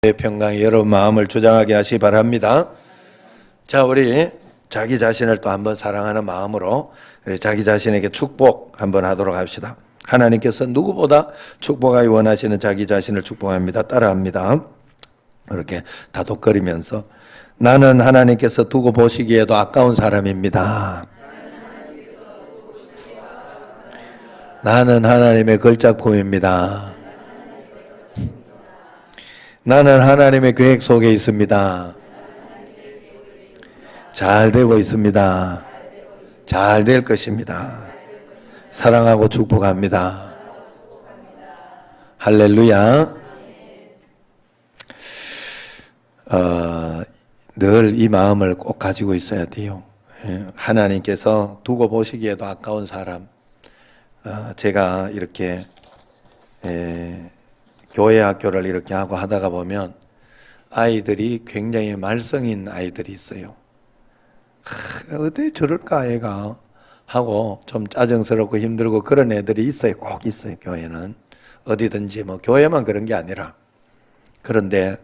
평강이 여러분 마음을 주장하게 하시기 바랍니다. 자, 우리 자기 자신을 또 한번 사랑하는 마음으로 자기 자신에게 축복 한번 하도록 합시다. 하나님께서 누구보다 축복하기 원하시는 자기 자신을 축복합니다. 따라합니다. 이렇게 다독거리면서 나는 하나님께서 두고 보시기에도 아까운 사람입니다. 나는 하나님의 걸작품입니다. 나는 하나님의 계획 속에 있습니다. 잘 되고 있습니다. 잘 될 것입니다. 사랑하고 축복합니다. 할렐루야. 늘 이 마음을 꼭 가지고 있어야 돼요. 하나님께서 두고 보시기에도 아까운 사람. 제가 이렇게 교회 학교를 이렇게 하고 하다가 보면 아이들이 굉장히 말썽인 아이들이 있어요. 어떻게 저럴까 애가 하고 좀 짜증스럽고 힘들고 그런 애들이 있어요. 꼭 있어요. 교회는 어디든지 뭐 교회만 그런 게 아니라. 그런데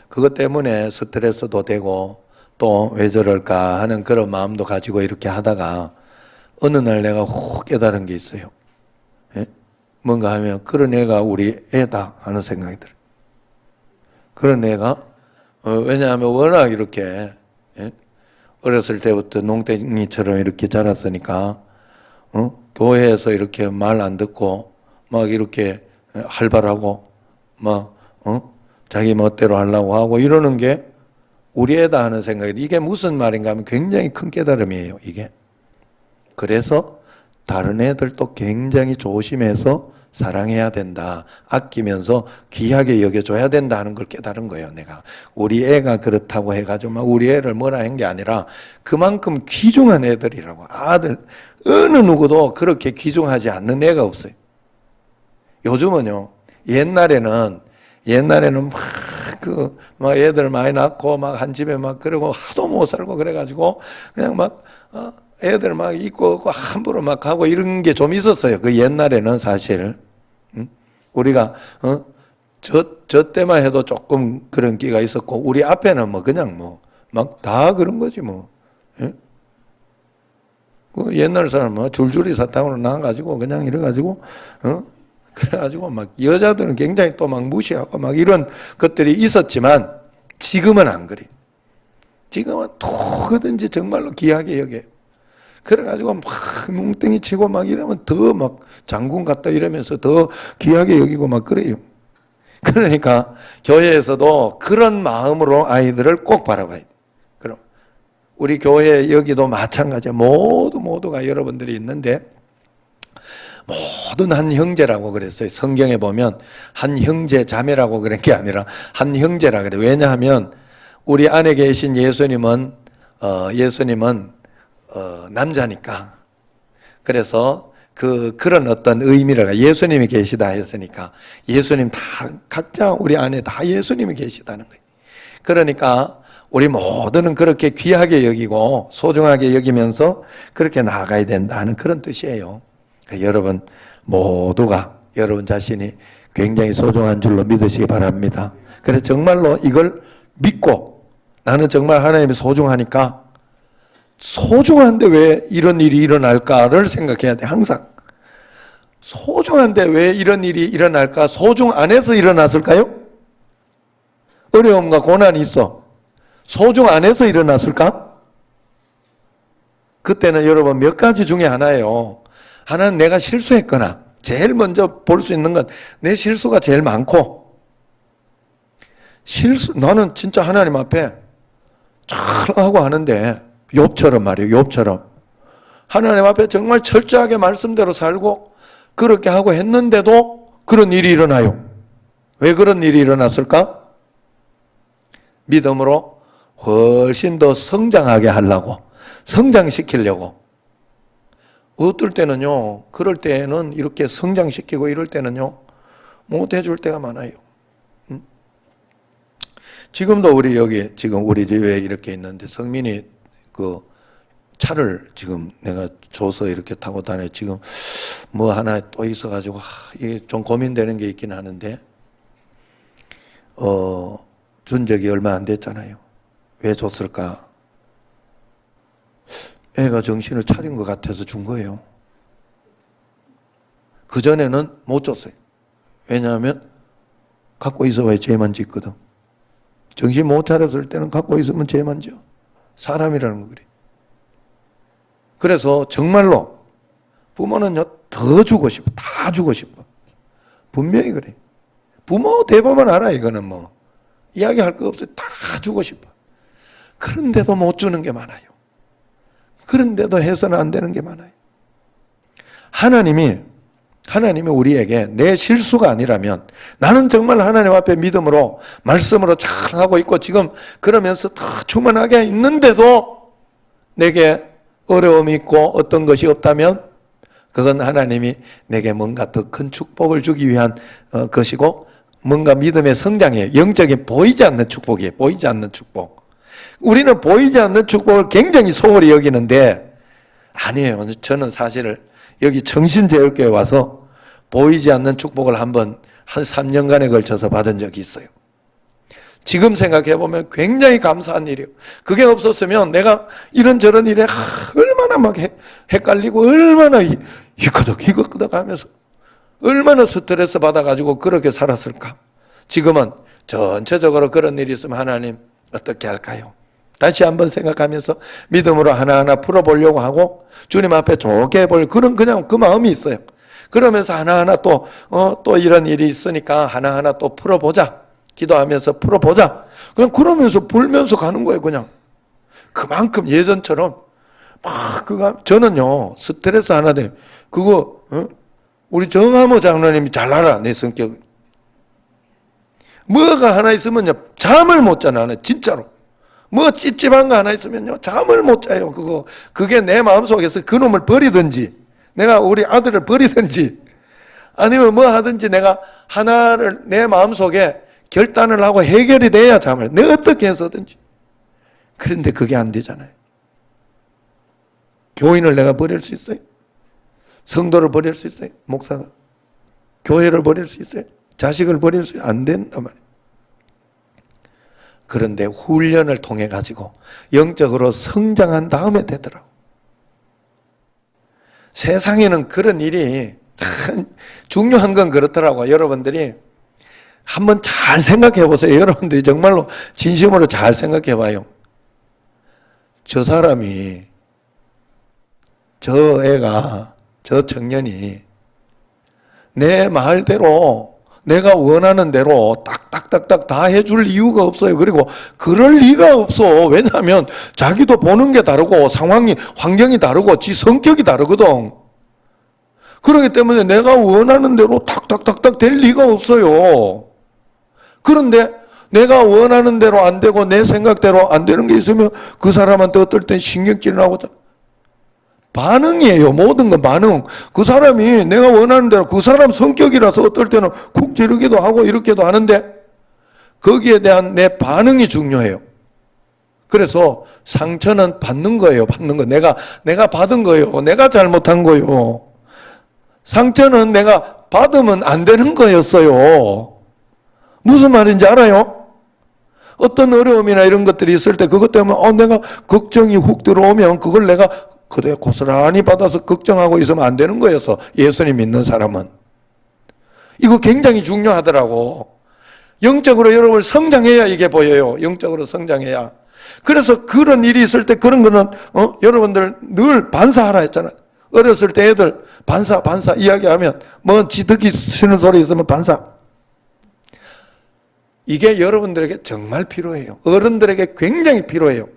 그것 때문에 스트레스도 되고 또 왜 저럴까 하는 그런 마음도 가지고 이렇게 하다가 어느 날 내가 훅 깨달은 게 있어요. 뭔가 하면 그런 애가 우리 애다 하는 생각이 들어요. 그런 애가 왜냐하면 워낙 이렇게 어렸을 때부터 농땡이처럼 이렇게 자랐으니까 교회에서 이렇게 말 안 듣고 막 이렇게 활발하고 막 자기 멋대로 하려고 하고 이러는 게 우리 애다 하는 생각이 이게 무슨 말인가 하면 굉장히 큰 깨달음이에요. 이게. 그래서 다른 애들도 굉장히 조심해서 사랑해야 된다. 아끼면서 귀하게 여겨줘야 된다 하는 걸 깨달은 거예요. 내가 우리 애가 그렇다고 해가지고 막 우리 애를 뭐라 한 게 아니라 그만큼 귀중한 애들이라고. 아들 어느 누구도 그렇게 귀중하지 않는 애가 없어요. 요즘은요. 옛날에는 막 애들 많이 낳고 막 한 집에 막 그러고 하도 못 살고 그래가지고 그냥 막 애들 막 있고 함부로 막 하고 이런 게 좀 있었어요. 그 옛날에는 사실. 우리가, 저 때만 해도 조금 그런 끼가 있었고, 우리 앞에는 뭐 그냥 뭐, 막 다 그런 거지 뭐. 예? 그 옛날 사람은 뭐 줄줄이 사탕으로 나와가지고 그냥 이래가지고, 그래가지고 막 여자들은 굉장히 또 막 무시하고 막 이런 것들이 있었지만, 지금은 안 그래. 지금은 누구든지 정말로 귀하게 여겨요. 그래가지고 막 뭉땡이 치고 막 이러면 더 막 장군 같다 이러면서 더 귀하게 여기고 막 그래요. 그러니까 교회에서도 그런 마음으로 아이들을 꼭 바라봐야 돼. 그럼 우리 교회 여기도 마찬가지야. 모두가 여러분들이 있는데 모든 한 형제라고 그랬어요. 성경에 보면 한 형제 자매라고 그런 게 아니라 한 형제라 그래. 왜냐하면 우리 안에 계신 예수님은 남자니까. 그래서 그런 어떤 의미를 예수님이 계시다 했으니까 예수님 다 각자 우리 안에 다 예수님이 계시다는 거예요. 그러니까 우리 모두는 그렇게 귀하게 여기고 소중하게 여기면서 그렇게 나아가야 된다는 그런 뜻이에요. 여러분 모두가 여러분 자신이 굉장히 소중한 줄로 믿으시기 바랍니다. 그래서 정말로 이걸 믿고 나는 정말 하나님이 소중하니까 소중한데 왜 이런 일이 일어날까를 생각해야 돼. 항상 소중한데 왜 이런 일이 일어날까? 소중 안에서 일어났을까요? 어려움과 고난이 있어. 소중 안에서 일어났을까? 그때는 여러분 몇 가지 중에 하나예요. 하나는 내가 실수했거나 제일 먼저 볼 수 있는 건 내 실수가 제일 많고 나는 진짜 하나님 앞에 잘하고 하는데 욥처럼 말이에요. 욥처럼 하나님 앞에 정말 철저하게 말씀대로 살고 그렇게 하고 했는데도 그런 일이 일어나요. 왜 그런 일이 일어났을까? 믿음으로 훨씬 더 성장하게 하려고, 성장시키려고. 어떨 때는요, 그럴 때는 이렇게 성장시키고 이럴 때는요 못 해줄 때가 많아요. 지금도 지금 우리 집에 이렇게 있는데 성민이 그 차를 지금 내가 줘서 이렇게 타고 다녀. 지금 뭐 하나 또 있어가지고 이게 좀 고민되는 게 있긴 하는데 준 적이 얼마 안 됐잖아요. 왜 줬을까? 애가 정신을 차린 것 같아서 준 거예요. 그전에는 못 줬어요. 왜냐하면 갖고 있어야 죄만 짓거든. 정신 못 차렸을 때는 갖고 있으면 죄만 져. 사람이라는 거 그래. 그래서 정말로 부모는요, 더 주고 싶어. 다 주고 싶어. 분명히 그래. 부모 대부분 알아, 이거는 뭐. 이야기할 거 없어요. 다 주고 싶어. 그런데도 못 주는 게 많아요. 그런데도 해서는 안 되는 게 많아요. 하나님이 우리에게 내 실수가 아니라면 나는 정말 하나님 앞에 믿음으로 말씀으로 잘 하고 있고 지금 그러면서 다 충만하게 있는데도 내게 어려움이 있고 어떤 것이 없다면 그건 하나님이 내게 뭔가 더 큰 축복을 주기 위한 것이고 뭔가 믿음의 성장이에요. 영적인 보이지 않는 축복이에요. 보이지 않는 축복. 우리는 보이지 않는 축복을 굉장히 소홀히 여기는데 아니에요. 저는 사실 여기 정신제일교회 와서 보이지 않는 축복을 한 3년간에 걸쳐서 받은 적이 있어요. 지금 생각해보면 굉장히 감사한 일이에요. 그게 없었으면 내가 이런저런 일에 얼마나 막 헷갈리고 얼마나 희거덕 하면서 얼마나 스트레스 받아가지고 그렇게 살았을까. 지금은 전체적으로 그런 일이 있으면 하나님 어떻게 할까요? 다시 한번 생각하면서 믿음으로 하나하나 풀어보려고 하고 주님 앞에 좋게 볼 그냥 그 마음이 있어요. 그러면서 하나하나 또 이런 일이 있으니까 하나하나 또 풀어보자. 기도하면서 풀어보자. 그냥 그러면서 불면서 가는 거예요, 그냥. 그만큼 예전처럼 저는요, 스트레스 하나 되면, 우리 정하모 장로님이 잘 알아, 내 성격. 뭐가 하나 있으면요, 잠을 못 자, 나는, 진짜로. 뭐 찝찝한 거 하나 있으면요, 잠을 못 자요, 그게 내 마음속에서 그놈을 버리든지, 내가 우리 아들을 버리든지, 아니면 뭐 하든지 내가 하나를 내 마음속에 결단을 하고 해결이 돼야 잠을. 내가 어떻게 해서든지. 그런데 그게 안 되잖아요. 교인을 내가 버릴 수 있어요? 성도를 버릴 수 있어요? 목사가? 교회를 버릴 수 있어요? 자식을 버릴 수 있어요? 안 된단 말이에요. 그런데 훈련을 통해 가지고 영적으로 성장한 다음에 되더라고. 세상에는 그런 일이 참 중요한 건 그렇더라고요. 여러분들이 한번 잘 생각해 보세요. 여러분들이 정말로 진심으로 잘 생각해 봐요. 저 사람이, 저 애가, 저 청년이 내 말대로 내가 원하는 대로 딱딱딱딱 다 해줄 이유가 없어요. 그리고 그럴 리가 없어. 왜냐하면 자기도 보는 게 다르고 상황이, 환경이 다르고 지 성격이 다르거든. 그렇기 때문에 내가 원하는 대로 탁탁탁탁 될 리가 없어요. 그런데 내가 원하는 대로 안 되고 내 생각대로 안 되는 게 있으면 그 사람한테 어떨 땐 신경질을 하고 반응이에요. 모든 건 반응. 그 사람이 내가 원하는 대로 그 사람 성격이라서 어떨 때는 쿡 지르기도 하고 이렇게도 하는데 거기에 대한 내 반응이 중요해요. 그래서 상처는 받는 거예요. 받는 거. 내가 받은 거예요. 내가 잘못한 거예요. 상처는 내가 받으면 안 되는 거였어요. 무슨 말인지 알아요? 어떤 어려움이나 이런 것들이 있을 때 그것 때문에 내가 걱정이 훅 들어오면 그걸 내가 그대 고스란히 받아서 걱정하고 있으면 안 되는 거여서 예수님 믿는 사람은. 이거 굉장히 중요하더라고. 영적으로 여러분 성장해야 이게 보여요. 영적으로 성장해야. 그래서 그런 일이 있을 때 그런 거는 여러분들 늘 반사하라 했잖아요. 어렸을 때 애들 반사 이야기하면 뭐 지 듣기 싫은 소리 있으면 반사. 이게 여러분들에게 정말 필요해요. 어른들에게 굉장히 필요해요.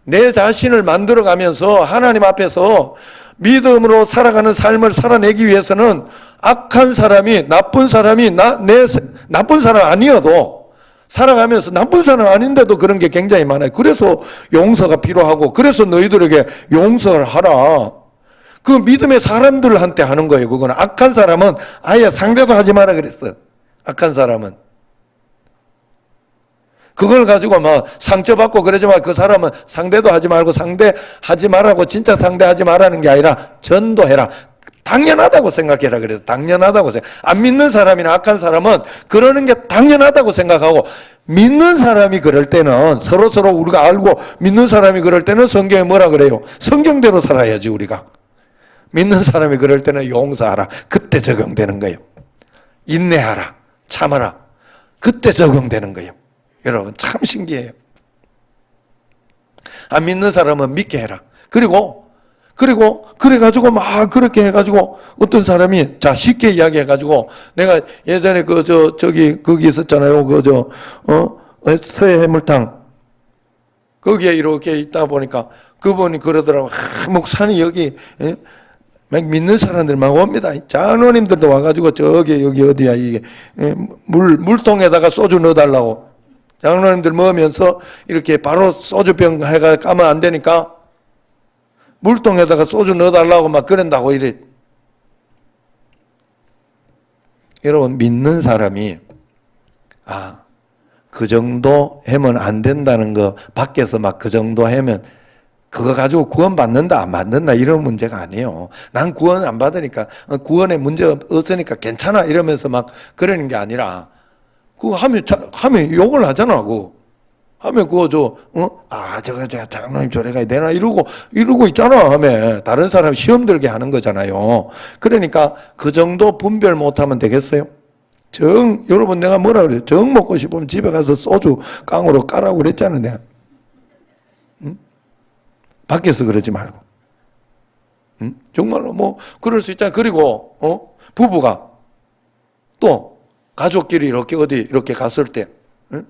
내 자신을 만들어가면서 하나님 앞에서 믿음으로 살아가는 삶을 살아내기 위해서는 악한 사람이, 나쁜 사람이 나쁜 사람 아니어도 살아가면서 나쁜 사람 아닌데도 그런 게 굉장히 많아요. 그래서 용서가 필요하고 그래서 너희들에게 용서를 하라. 그 믿음의 사람들한테 하는 거예요. 그거는 악한 사람은 아예 상대도 하지 마라 그랬어요. 악한 사람은. 그걸 가지고 막 상처받고 그러지만 그 사람은 상대도 하지 말고 상대하지 말라고 진짜 상대하지 말라는 게 아니라 전도해라. 당연하다고 생각해라 그래서 당연하다고 생각. 안 믿는 사람이나 악한 사람은 그러는 게 당연하다고 생각하고, 믿는 사람이 그럴 때는 서로 우리가 알고, 믿는 사람이 그럴 때는 성경에 뭐라 그래요? 성경대로 살아야지 우리가. 믿는 사람이 그럴 때는 용서하라. 그때 적용되는 거예요. 인내하라. 참아라. 그때 적용되는 거예요. 여러분 참 신기해요. 안 믿는 사람은 믿게 해라. 그리고 그래가지고 막 그렇게 해가지고 어떤 사람이 자 쉽게 이야기해가지고, 내가 예전에 거기 있었잖아요. 서해 해물탕 거기에 이렇게 있다 보니까 그분이 그러더라고. 목사님 여기 막 믿는 사람들만 옵니다. 장로님들도 와가지고 여기 어디야 이게 물통에다가 소주 넣어달라고. 장로님들 먹으면서 이렇게 바로 소주병 해가 까면 안 되니까 물통에다가 소주 넣어달라고 막 그런다고 이래. 여러분 믿는 사람이 그 정도 하면 안 된다는 거, 밖에서 막 그 정도 하면 그거 가지고 구원 받는다 안 받는다 이런 문제가 아니에요. 난 구원 안 받으니까, 구원에 문제 없으니까 괜찮아 이러면서 막 그러는 게 아니라, 그거 하면 욕을 하잖아. 하면 저거 장로님 저래 가야 되나 이러고 있잖아. 하면 다른 사람 시험 들게 하는 거잖아요. 그러니까 그 정도 분별 못하면 되겠어요? 여러분 내가 뭐라 그래요? 정 먹고 싶으면 집에 가서 소주 깡으로 까라고 그랬잖아 내가. 응? 밖에서 그러지 말고. 응? 정말로 그럴 수 있잖아. 그리고 부부가 또 가족끼리 이렇게 갔을 때, 응?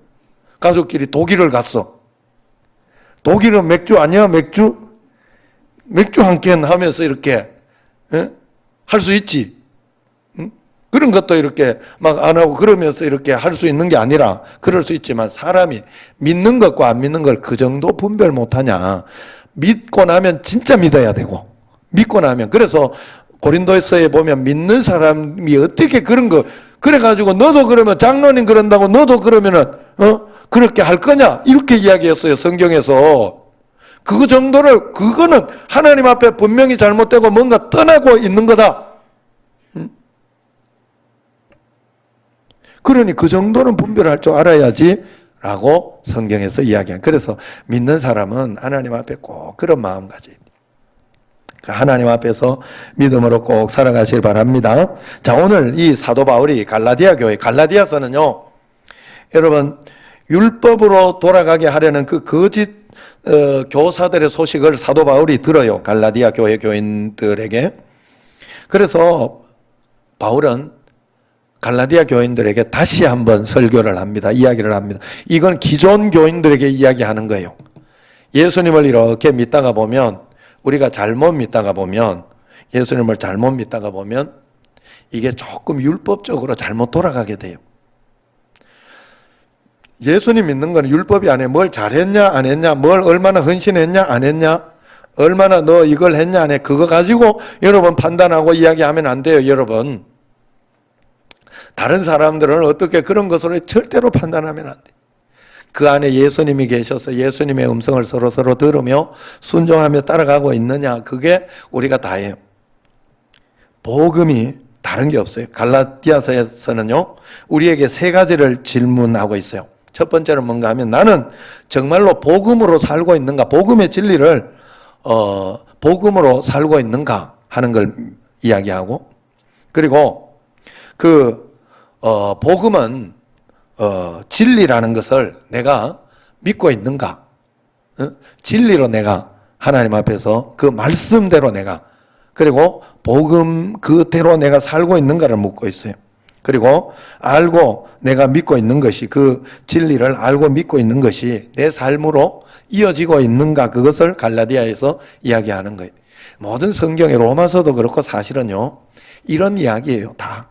가족끼리 독일을 갔어. 독일은 맥주 아니야? 맥주 한 캔 하면서 이렇게 할 수 있지. 응? 그런 것도 이렇게 막 안 하고 그러면서 이렇게 할 수 있는 게 아니라, 그럴 수 있지만 사람이 믿는 것과 안 믿는 걸 그 정도 분별 못하냐. 믿고 나면 진짜 믿어야 되고, 믿고 나면, 그래서 고린도서에 보면 믿는 사람이 어떻게 그런 거 그래가지고 너도 그러면 장로님 그런다고 너도 그러면은 그렇게 할 거냐 이렇게 이야기했어요 성경에서. 그거는 하나님 앞에 분명히 잘못되고 뭔가 떠나고 있는 거다. 그러니 그 정도는 분별할 줄 알아야지 라고 성경에서 이야기하는. 그래서 믿는 사람은 하나님 앞에 꼭 그런 마음 가져야 돼요. 하나님 앞에서 믿음으로 꼭 살아가시길 바랍니다. 자, 오늘 이 사도 바울이 갈라디아 교회, 갈라디아서는요, 여러분 율법으로 돌아가게 하려는 그 거짓 교사들의 소식을 사도 바울이 들어요. 갈라디아 교회 교인들에게. 그래서 바울은 갈라디아 교인들에게 다시 한번 설교를 합니다. 이야기를 합니다. 이건 기존 교인들에게 이야기하는 거예요. 예수님을 이렇게 믿다가 보면, 우리가 잘못 믿다가 보면, 예수님을 잘못 믿다가 보면 이게 조금 율법적으로 잘못 돌아가게 돼요. 예수님 믿는 건 율법이 아니에요. 뭘 잘했냐 안 했냐, 뭘 얼마나 헌신했냐 안 했냐, 얼마나 너 이걸 했냐 안 해, 그거 가지고 여러분 판단하고 이야기하면 안 돼요. 여러분 다른 사람들은 어떻게 그런 것으로 절대로 판단하면 안 돼요. 그 안에 예수님이 계셔서 예수님의 음성을 서로 들으며 순종하며 따라가고 있느냐, 그게 우리가 다예요. 복음이 다른 게 없어요. 갈라디아서에서는요, 우리에게 세 가지를 질문하고 있어요. 첫 번째는 뭔가 하면, 나는 정말로 복음으로 살고 있는가, 복음의 진리를 복음으로 살고 있는가 하는 걸 이야기하고, 그리고 복음은 진리라는 것을 내가 믿고 있는가, 진리로 내가 하나님 앞에서 그 말씀대로 내가, 그리고 복음 그대로 내가 살고 있는가를 묻고 있어요. 그리고 알고 내가 믿고 있는 것이, 그 진리를 알고 믿고 있는 것이 내 삶으로 이어지고 있는가, 그것을 갈라디아에서 이야기하는 거예요. 모든 성경의 로마서도 그렇고 사실은요, 이런 이야기예요. 다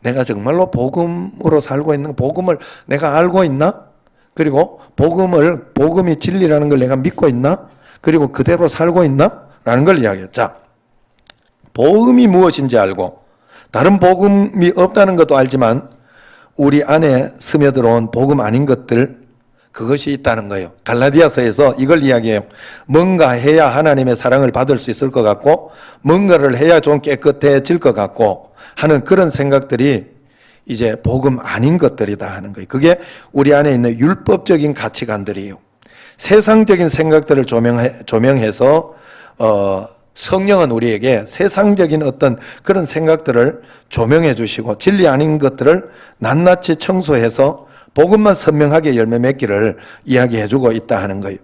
내가 정말로 복음으로 살고 있는, 복음을 내가 알고 있나? 그리고 복음이 진리라는 걸 내가 믿고 있나? 그리고 그대로 살고 있나? 라는 걸 이야기해요. 자, 복음이 무엇인지 알고, 다른 복음이 없다는 것도 알지만 우리 안에 스며들어온 복음 아닌 것들, 그것이 있다는 거예요. 갈라디아서에서 이걸 이야기해요. 뭔가 해야 하나님의 사랑을 받을 수 있을 것 같고, 뭔가를 해야 좀 깨끗해질 것 같고 하는 그런 생각들이 이제 복음 아닌 것들이다 하는 거예요. 그게 우리 안에 있는 율법적인 가치관들이에요. 세상적인 생각들을 조명해서 성령은 우리에게 세상적인 어떤 그런 생각들을 조명해 주시고 진리 아닌 것들을 낱낱이 청소해서 복음만 선명하게 열매 맺기를 이야기해 주고 있다 하는 거예요.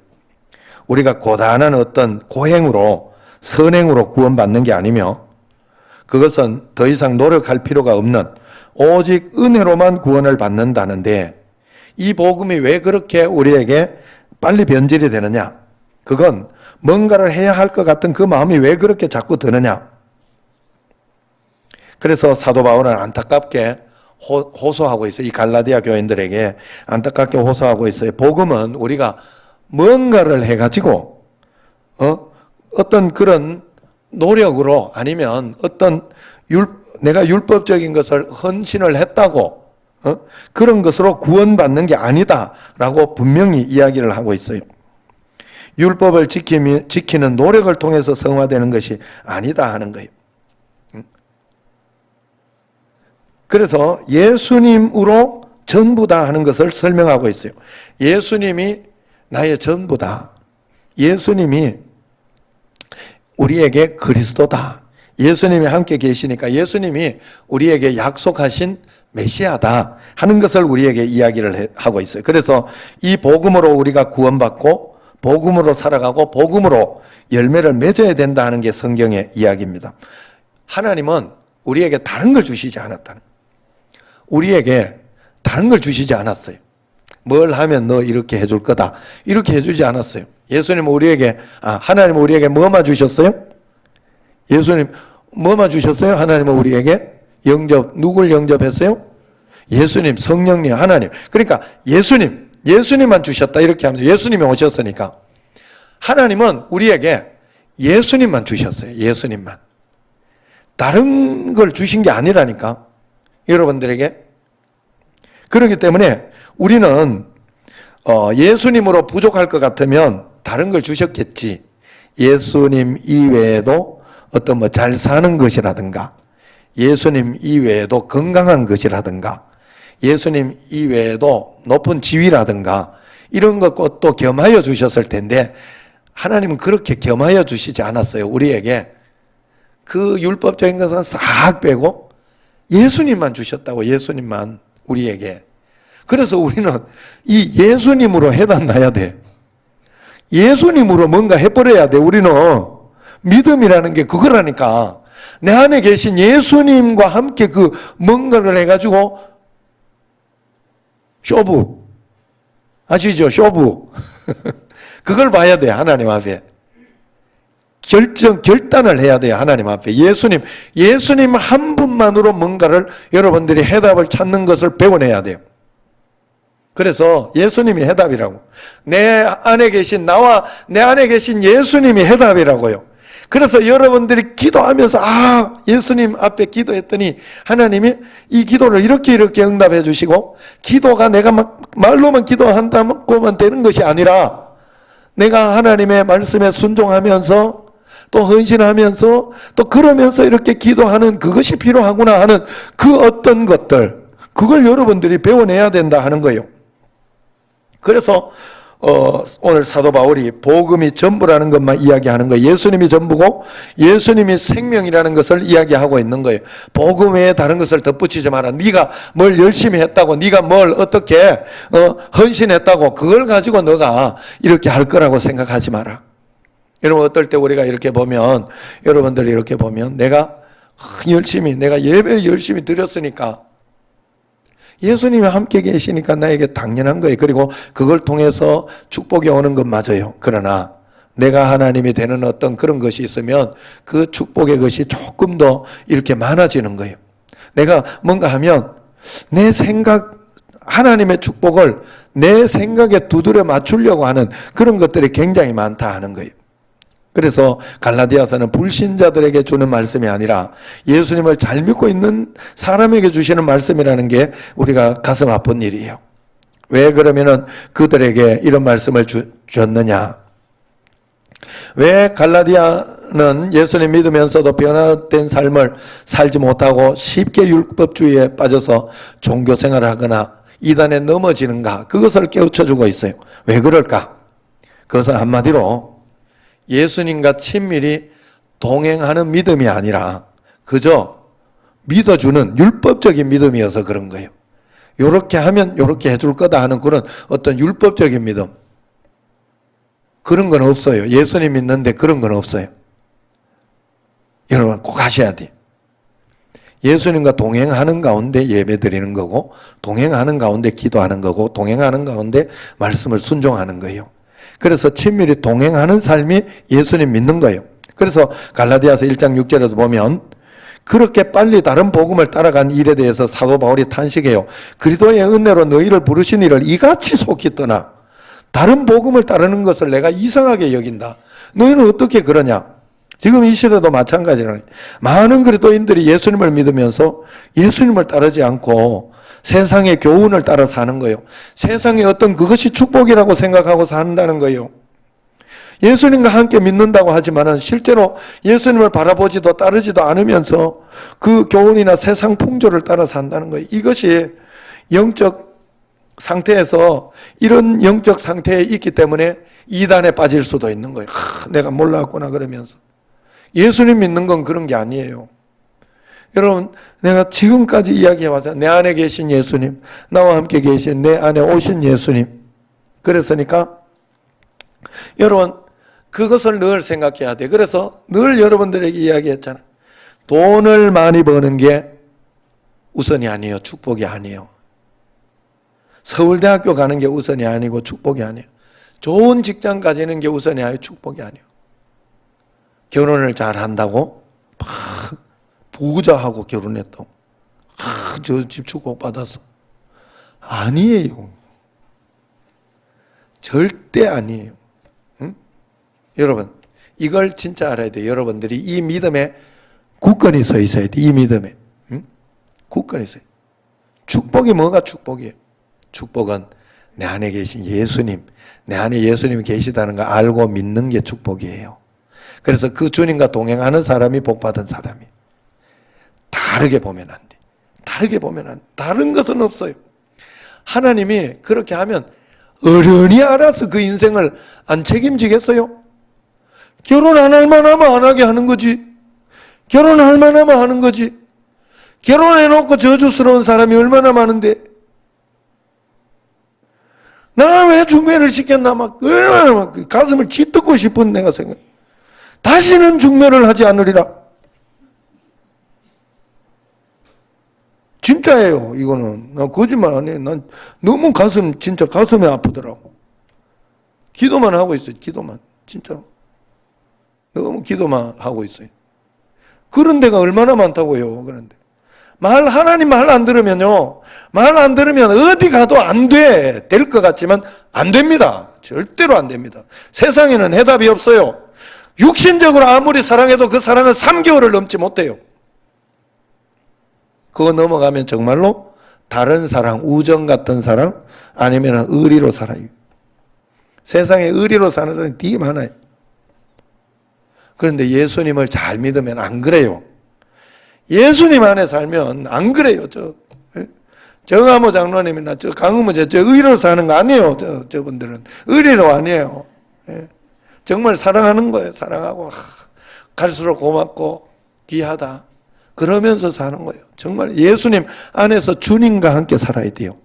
우리가 고단한 어떤 고행으로 선행으로 구원받는 게 아니며 그것은 더 이상 노력할 필요가 없는 오직 은혜로만 구원을 받는다는데 이 복음이 왜 그렇게 우리에게 빨리 변질이 되느냐? 그건 뭔가를 해야 할 것 같은 그 마음이 왜 그렇게 자꾸 드느냐? 그래서 사도 바울은 안타깝게 호소하고 있어요. 이 갈라디아 교인들에게 안타깝게 호소하고 있어요. 복음은 우리가 뭔가를 해가지고 어떤 그런 노력으로 아니면 어떤 내가 율법적인 것을 헌신을 했다고 그런 것으로 구원받는 게 아니다라고 분명히 이야기를 하고 있어요. 율법을 지키는 노력을 통해서 성화되는 것이 아니다 하는 거예요. 그래서 예수님으로 전부다 하는 것을 설명하고 있어요. 예수님이 나의 전부다. 예수님이 우리에게 그리스도다. 예수님이 함께 계시니까 예수님이 우리에게 약속하신 메시아다 하는 것을 우리에게 이야기를 하고 있어요. 그래서 이 복음으로 우리가 구원받고 복음으로 살아가고 복음으로 열매를 맺어야 된다 하는 게 성경의 이야기입니다. 하나님은 우리에게 다른 걸 주시지 않았다는 거예요. 우리에게 다른 걸 주시지 않았어요. 뭘 하면 너 이렇게 해줄 거다. 이렇게 해주지 않았어요. 예수님은 우리에게 하나님은 우리에게 뭐만 주셨어요? 예수님 뭐만 주셨어요? 하나님은 우리에게 누굴 영접했어요? 예수님, 성령님, 하나님. 그러니까 예수님만 주셨다 이렇게 하면 예수님이 오셨으니까 하나님은 우리에게 예수님만 주셨어요. 예수님만. 다른 걸 주신 게 아니라니까. 여러분들에게. 그렇기 때문에 우리는 예수님으로 부족할 것 같으면 다른 걸 주셨겠지. 예수님 이외에도 어떤 잘 사는 것이라든가 예수님 이외에도 건강한 것이라든가 예수님 이외에도 높은 지위라든가 이런 것도 겸하여 주셨을 텐데 하나님은 그렇게 겸하여 주시지 않았어요. 우리에게 그 율법적인 것은 싹 빼고 예수님만 주셨다고. 예수님만 우리에게. 그래서 우리는 이 예수님으로 해다 놔야 돼. 예수님으로 뭔가 해버려야 돼. 우리는 믿음이라는 게 그거라니까. 내 안에 계신 예수님과 함께 그 뭔가를 해가지고 쇼부 아시죠? 쇼부 그걸 봐야 돼. 하나님 앞에 결단을 해야 돼요. 하나님 앞에 예수님 한 분만으로 뭔가를 여러분들이 해답을 찾는 것을 배워내야 돼요. 그래서 예수님이 해답이라고. 내 안에 계신 내 안에 계신 예수님이 해답이라고요. 그래서 여러분들이 기도하면서 예수님 앞에 기도했더니 하나님이 이 기도를 이렇게 응답해 주시고 기도가 내가 말로만 기도한다고만 되는 것이 아니라 내가 하나님의 말씀에 순종하면서 또 헌신하면서 또 그러면서 이렇게 기도하는 그것이 필요하구나 하는 그 어떤 것들 그걸 여러분들이 배워내야 된다 하는 거예요. 그래서 오늘 사도 바울이 복음이 전부라는 것만 이야기하는 거예요. 예수님이 전부고 예수님이 생명이라는 것을 이야기하고 있는 거예요. 복음 외에 다른 것을 덧붙이지 마라. 네가 뭘 열심히 했다고 네가 뭘 어떻게 헌신했다고 그걸 가지고 너가 이렇게 할 거라고 생각하지 마라. 여러분 어떨 때 우리가 이렇게 보면 여러분들이 이렇게 보면 내가 예배를 열심히 드렸으니까 예수님이 함께 계시니까 나에게 당연한 거예요. 그리고 그걸 통해서 축복이 오는 건 맞아요. 그러나 내가 하나님이 되는 어떤 그런 것이 있으면 그 축복의 것이 조금 더 이렇게 많아지는 거예요. 내가 뭔가 하면 하나님의 축복을 내 생각에 두드려 맞추려고 하는 그런 것들이 굉장히 많다 하는 거예요. 그래서 갈라디아서는 불신자들에게 주는 말씀이 아니라 예수님을 잘 믿고 있는 사람에게 주시는 말씀이라는 게 우리가 가슴 아픈 일이에요. 왜 그러면은 그들에게 이런 말씀을 주었느냐? 왜 갈라디아는 예수님 믿으면서도 변화된 삶을 살지 못하고 쉽게 율법주의에 빠져서 종교생활을 하거나 이단에 넘어지는가? 그것을 깨우쳐주고 있어요. 왜 그럴까? 그것은 한마디로 예수님과 친밀히 동행하는 믿음이 아니라 그저 믿어주는 율법적인 믿음이어서 그런 거예요. 요렇게 하면 요렇게 해줄 거다 하는 그런 어떤 율법적인 믿음. 그런 건 없어요. 예수님 믿는데 그런 건 없어요. 여러분 꼭 하셔야 돼요. 예수님과 동행하는 가운데 예배 드리는 거고, 동행하는 가운데 기도하는 거고, 동행하는 가운데 말씀을 순종하는 거예요. 그래서 친밀히 동행하는 삶이 예수님 믿는 거예요. 그래서 갈라디아서 1장 6절에도 보면 그렇게 빨리 다른 복음을 따라간 일에 대해서 사도 바울이 탄식해요. 그리스도의 은혜로 너희를 부르신 이를 이같이 속히 떠나 다른 복음을 따르는 것을 내가 이상하게 여긴다. 너희는 어떻게 그러냐? 지금 이 시대도 마찬가지라니. 많은 그리스도인들이 예수님을 믿으면서 예수님을 따르지 않고 세상의 교훈을 따라 사는 거예요. 세상의 어떤 그것이 축복이라고 생각하고 산다는 거예요. 예수님과 함께 믿는다고 하지만은 실제로 예수님을 바라보지도 따르지도 않으면서 그 교훈이나 세상 풍조를 따라 산다는 거예요. 이것이 영적 상태에서 이런 영적 상태에 있기 때문에 이단에 빠질 수도 있는 거예요. 내가 몰랐구나 그러면서. 예수님 믿는 건 그런 게 아니에요. 여러분, 내가 지금까지 이야기해와서 내 안에 계신 예수님, 나와 함께 계신 내 안에 오신 예수님. 그랬으니까 여러분 그것을 늘 생각해야 돼. 그래서 늘 여러분들에게 이야기했잖아. 돈을 많이 버는 게 우선이 아니에요. 축복이 아니에요. 서울대학교 가는 게 우선이 아니고 축복이 아니에요. 좋은 직장 가지는 게 우선이 아니고 축복이 아니에요. 결혼을 잘 한다고 부자하고 결혼했다고 저 집 축복 받았어. 아니에요. 절대 아니에요. 응? 여러분 이걸 진짜 알아야 돼요. 여러분들이 이 믿음에 굳건히 서 있어야 돼. 이 믿음에 응? 굳건히 서 있어야 돼. 축복이 뭐가 축복이에요? 축복은 내 안에 계신 예수님, 내 안에 예수님이 계시다는 걸 알고 믿는 게 축복이에요. 그래서 그 주님과 동행하는 사람이 복받은 사람이에요. 다르게 보면 안 돼. 다르게 보면 안 돼. 다른 것은 없어요. 하나님이 그렇게 하면 어련히 알아서 그 인생을 안 책임지겠어요? 결혼 안 할 만하면 안 하게 하는 거지. 결혼할 만하면 하는 거지. 결혼해놓고 저주스러운 사람이 얼마나 많은데 나는 왜 중매를 시켰나 막 얼마나 막 가슴을 짓뜯고 싶은 내가 생각. 다시는 중매를 하지 않으리라. 진짜예요. 이거는 나 거짓말 안 해. 난 너무 진짜 가슴이 아프더라고. 기도만 하고 있어요. 기도만 진짜로 너무 기도만 하고 있어요. 그런 데가 얼마나 많다고요. 그런데 하나님 말 안 들으면요. 말 안 들으면 어디 가도 안 돼. 될 것 같지만 안 됩니다. 절대로 안 됩니다. 세상에는 해답이 없어요. 육신적으로 아무리 사랑해도 그 사랑은 3개월을 넘지 못해요. 그거 넘어가면 정말로 다른 사랑, 우정 같은 사랑 아니면 의리로 살아요. 세상에 의리로 사는 사람이 되게 많아요. 그런데 예수님을 잘 믿으면 안 그래요. 예수님 안에 살면 안 그래요. 정하모 장로님이나 강의모 저 의리로 사는 거 아니에요. 저분들은 의리로 아니에요. 정말 사랑하는 거예요. 사랑하고 갈수록 고맙고 귀하다. 그러면서 사는 거예요. 정말 예수님 안에서 주님과 함께 살아야 돼요.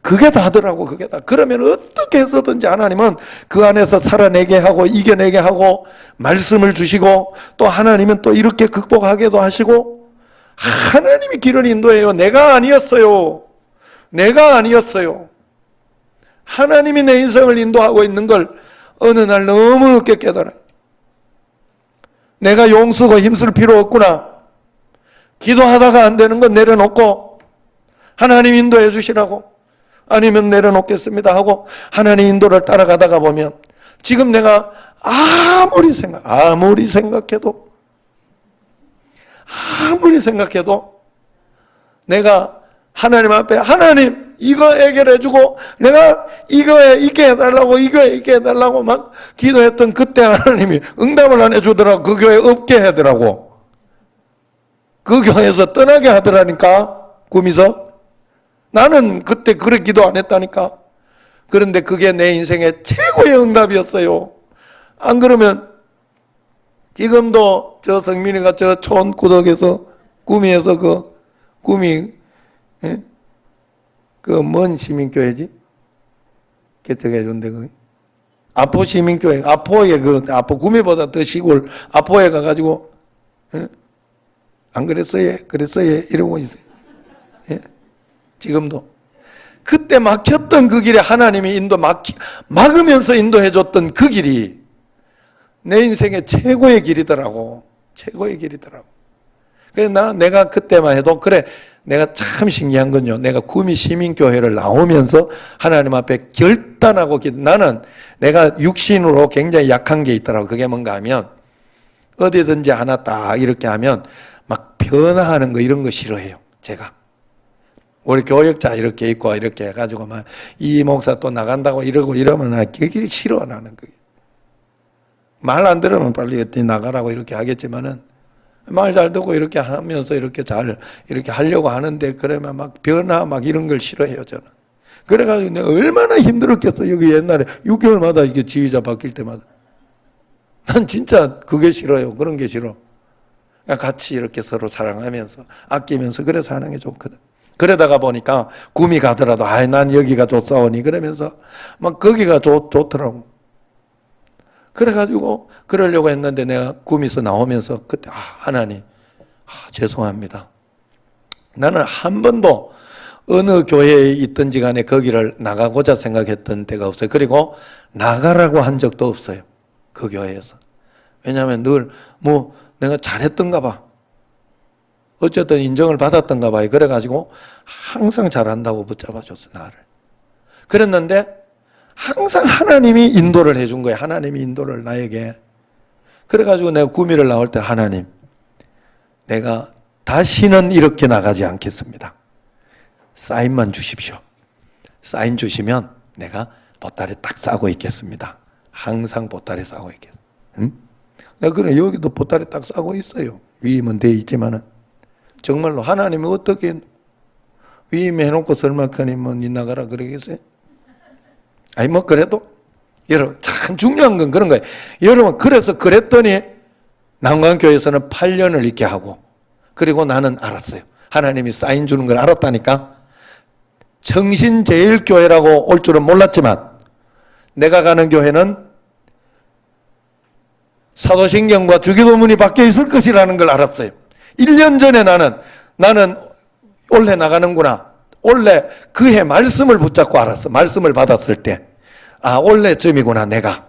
그게 다더라고. 그게 다. 그러면 어떻게 해서든지 하나님은 그 안에서 살아내게 하고 이겨내게 하고 말씀을 주시고 또 하나님은 또 이렇게 극복하게도 하시고 하나님이 길을 인도해요. 내가 아니었어요. 내가 아니었어요. 하나님이 내 인생을 인도하고 있는 걸 어느 날 너무 늦게 깨달아요. 내가 용서고 힘쓸 필요 없구나. 기도하다가 안 되는 건 내려놓고 하나님 인도해 주시라고 아니면 내려놓겠습니다 하고 하나님 인도를 따라가다가 보면 지금 내가 아무리 생각해도 내가 하나님 앞에 하나님 이거 해결해주고 내가 이거에 있게 해달라고 이거에 있게 해달라고 막 기도했던 그때 하나님이 응답을 안 해주더라고. 그 교회 없게 하더라고. 그 교회에서 떠나게 하더라니까. 꿈에서. 나는 그때 그래 기도 안 했다니까. 그런데 그게 내 인생의 최고의 응답이었어요. 안 그러면 지금도 저 성민이가 저 촌구덕에서 구미에서 그 구미 그 뭔 시민교회지? 개척해 준데 거기 아포 시민교회 아포에 그 아포 구미보다 더 시골 아포에 가가지고 안 그랬어요? 그랬어요? 이러고 있어요. 예? 지금도 그때 막혔던 그 길에 하나님이 막으면서 인도해줬던 그 길이 내 인생의 최고의 길이더라고. 최고의 길이더라고. 그래, 내가 그때만 해도, 그래, 내가 참 신기한 건요. 내가 구미 시민교회를 나오면서 하나님 앞에 결단하고 나는 내가 육신으로 굉장히 약한 게 있더라고. 그게 뭔가 하면, 어디든지 하나 딱 이렇게 하면 막 변화하는 거 이런 거 싫어해요. 제가. 우리 교역자 이렇게 있고 이렇게 해가지고 막 이 목사 또 나간다고 이러고 이러면 나 그게 싫어 나는 그게. 말 안 들으면 빨리 어디 나가라고 이렇게 하겠지만은 말 잘 듣고 이렇게 하면서 이렇게 잘 이렇게 하려고 하는데 그러면 막 변화 막 이런 걸 싫어해요 저는. 그래가지고 내가 얼마나 힘들었겠어. 여기 옛날에 6개월마다 이게 지휘자 바뀔 때마다. 난 진짜 그게 싫어요. 그런 게 싫어. 같이 이렇게 서로 사랑하면서 아끼면서 그래서 하는 게 좋거든. 그러다가 보니까 구미 가더라도 난 여기가 좋사오니 그러면서 막 거기가 좋더라고. 그래가지고 그러려고 했는데 내가 구미에서 나오면서 그때 하나님 죄송합니다. 나는 한 번도 어느 교회에 있든지 간에 거기를 나가고자 생각했던 때가 없어요. 그리고 나가라고 한 적도 없어요. 그 교회에서. 왜냐하면 늘 내가 잘했던가 봐. 어쨌든 인정을 받았던가 봐요. 그래가지고 항상 잘한다고 붙잡아줬어 나를. 그랬는데 항상 하나님이 인도를 해준 거예요. 하나님이 인도를 나에게. 그래가지고 내가 구미를 나올 때 하나님 내가 다시는 이렇게 나가지 않겠습니다. 사인만 주십시오. 사인 주시면 내가 보따리 딱 싸고 있겠습니다. 항상 보따리 싸고 있겠습니다. 응? 내가 그래 여기도 보따리 딱 싸고 있어요. 위임은 돼 있지만은 정말로 하나님이 어떻게 위임해놓고 설마하니 니 나가라 그러겠어요? 아니 그래도 여러분 참 중요한 건 그런 거예요. 여러분 그래서 그랬더니 난관교회에서는 8년을 있게 하고 그리고 나는 알았어요. 하나님이 사인 주는 걸 알았다니까. 정신제일교회라고 올 줄은 몰랐지만 내가 가는 교회는 사도신경과 주기도문이 바뀌어 있을 것이라는 걸 알았어요. 1년 전에 나는 올해 나가는구나. 올해 그해 말씀을 붙잡고 알았어. 말씀을 받았을 때. 올해쯤이구나, 내가.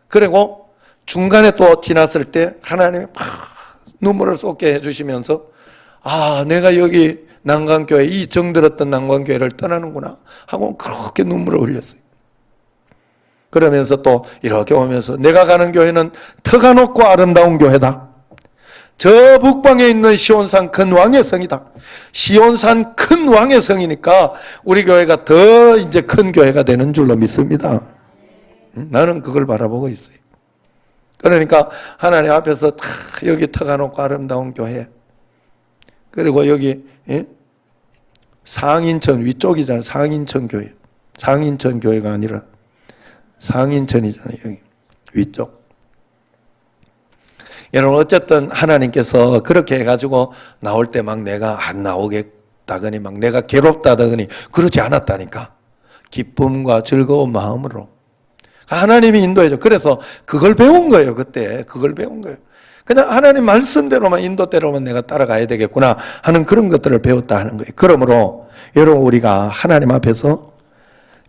그리고 중간에 또 지났을 때 하나님이 막 눈물을 쏟게 해주시면서 내가 여기 난관교회, 이 정들었던 난관교회를 떠나는구나 하고 그렇게 눈물을 흘렸어요. 그러면서 또 이렇게 오면서 내가 가는 교회는 터가 높고 아름다운 교회다. 저 북방에 있는 시온산 큰 왕의 성이다. 시온산 큰 왕의 성이니까 우리 교회가 더 이제 큰 교회가 되는 줄로 믿습니다. 나는 그걸 바라보고 있어요. 그러니까 하나님 앞에서 여기 터가 높고 아름다운 교회. 그리고 여기 상인천 위쪽이잖아요. 상인천 교회. 상인천 교회가 아니라 상인천이잖아요. 여기 위쪽. 여러분 어쨌든 하나님께서 그렇게 해가지고 나올 때 막 내가 안 나오겠다거니 막 내가 괴롭다더니 그러지 않았다니까. 기쁨과 즐거운 마음으로 하나님이 인도해줘. 그래서 그걸 배운 거예요. 그때 그걸 배운 거예요. 그냥 하나님 말씀대로만 인도대로만 내가 따라가야 되겠구나 하는 그런 것들을 배웠다 하는 거예요. 그러므로 여러분 우리가 하나님 앞에서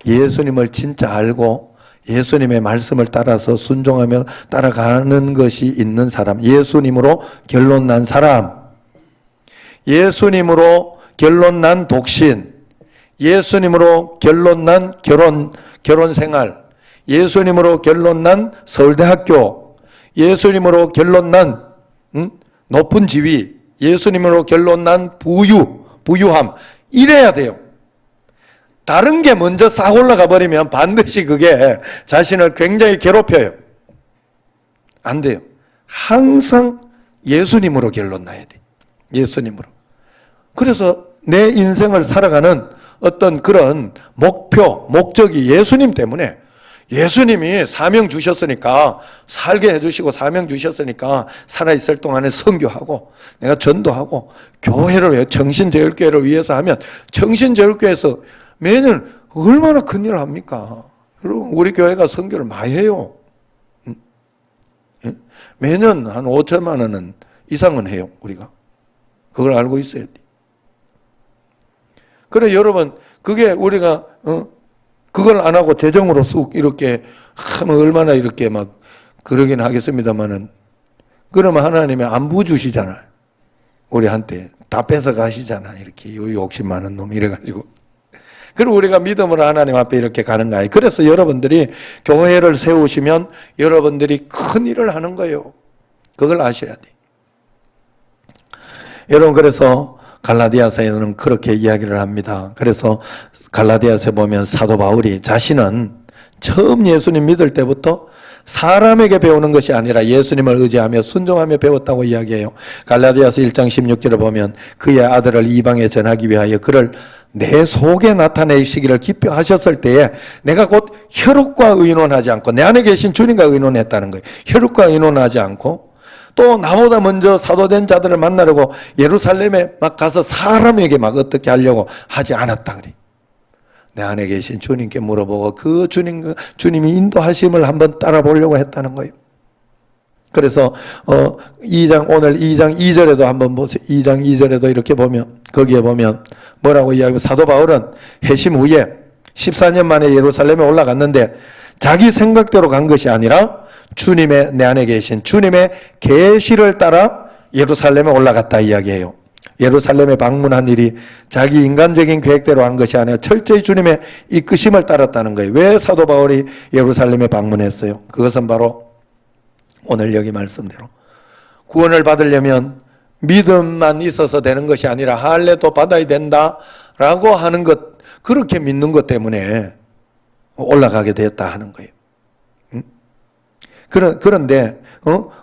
예수님을 진짜 알고 예수님의 말씀을 따라서 순종하며 따라가는 것이 있는 사람, 예수님으로 결론 난 사람, 예수님으로 결론 난 독신, 예수님으로 결론 난 결혼 생활, 예수님으로 결론 난 서울대학교, 예수님으로 결론 난 높은 지위, 예수님으로 결론 난 부유함, 이래야 돼요. 다른 게 먼저 싹 올라가 버리면 반드시 그게 자신을 굉장히 괴롭혀요. 안 돼요. 항상 예수님으로 결론 나야 돼. 예수님으로. 그래서 내 인생을 살아가는 어떤 그런 목표, 목적이 예수님 때문에, 예수님이 사명 주셨으니까, 살게 해주시고 사명 주셨으니까 살아있을 동안에 선교하고 내가 전도하고 교회를 위해, 정신제일교회를 위해서 하면, 정신제일교회에서 매년 얼마나 큰일을 합니까? 여러분, 우리 교회가 선교를 많이 해요. 매년 한 5천만 원은 이상은 해요, 우리가. 그걸 알고 있어야 돼. 그래, 여러분, 그게 우리가, 그걸 안 하고 재정으로 쑥 이렇게 하면 얼마나 이렇게 막 그러긴 하겠습니다만은, 그러면 하나님이 안부 주시잖아요. 우리한테 다 뺏어 가시잖아. 이렇게 욕심 많은 놈 이래가지고. 그리고 우리가 믿음으로 하나님 앞에 이렇게 가는 거예요. 그래서 여러분들이 교회를 세우시면 여러분들이 큰 일을 하는 거예요. 그걸 아셔야 돼. 여러분, 그래서 갈라디아서에는 그렇게 이야기를 합니다. 그래서 갈라디아서에 보면 사도 바울이 자신은 처음 예수님 믿을 때부터 사람에게 배우는 것이 아니라 예수님을 의지하며 순종하며 배웠다고 이야기해요. 갈라디아서 1장 16절에 보면 그의 아들을 이방에 전하기 위하여 그를 내 속에 나타내시기를 기뻐하셨을 때에 내가 곧 혈육과 의논하지 않고, 내 안에 계신 주님과 의논했다는 거예요. 혈육과 의논하지 않고, 또 나보다 먼저 사도된 자들을 만나려고 예루살렘에 막 가서 사람에게 막 어떻게 하려고 하지 않았다 그래. 내 안에 계신 주님께 물어보고 그 주님이 인도하심을 한번 따라 보려고 했다는 거예요. 그래서 오늘 2장 2절에도 한번 보세요. 2장 2절에도 이렇게 보면, 거기에 보면 뭐라고 이야기하면, 사도 바울은 회심 후에 14년 만에 예루살렘에 올라갔는데 자기 생각대로 간 것이 아니라 주님의, 내 안에 계신 주님의 계시를 따라 예루살렘에 올라갔다 이야기해요. 예루살렘에 방문한 일이 자기 인간적인 계획대로 한 것이 아니라 철저히 주님의 이끄심을 따랐다는 거예요. 왜 사도 바울이 예루살렘에 방문했어요? 그것은 바로 오늘 여기 말씀대로 구원을 받으려면 믿음만 있어서 되는 것이 아니라 할례도 받아야 된다라고 하는 것, 그렇게 믿는 것 때문에 올라가게 되었다 하는 거예요. 그런데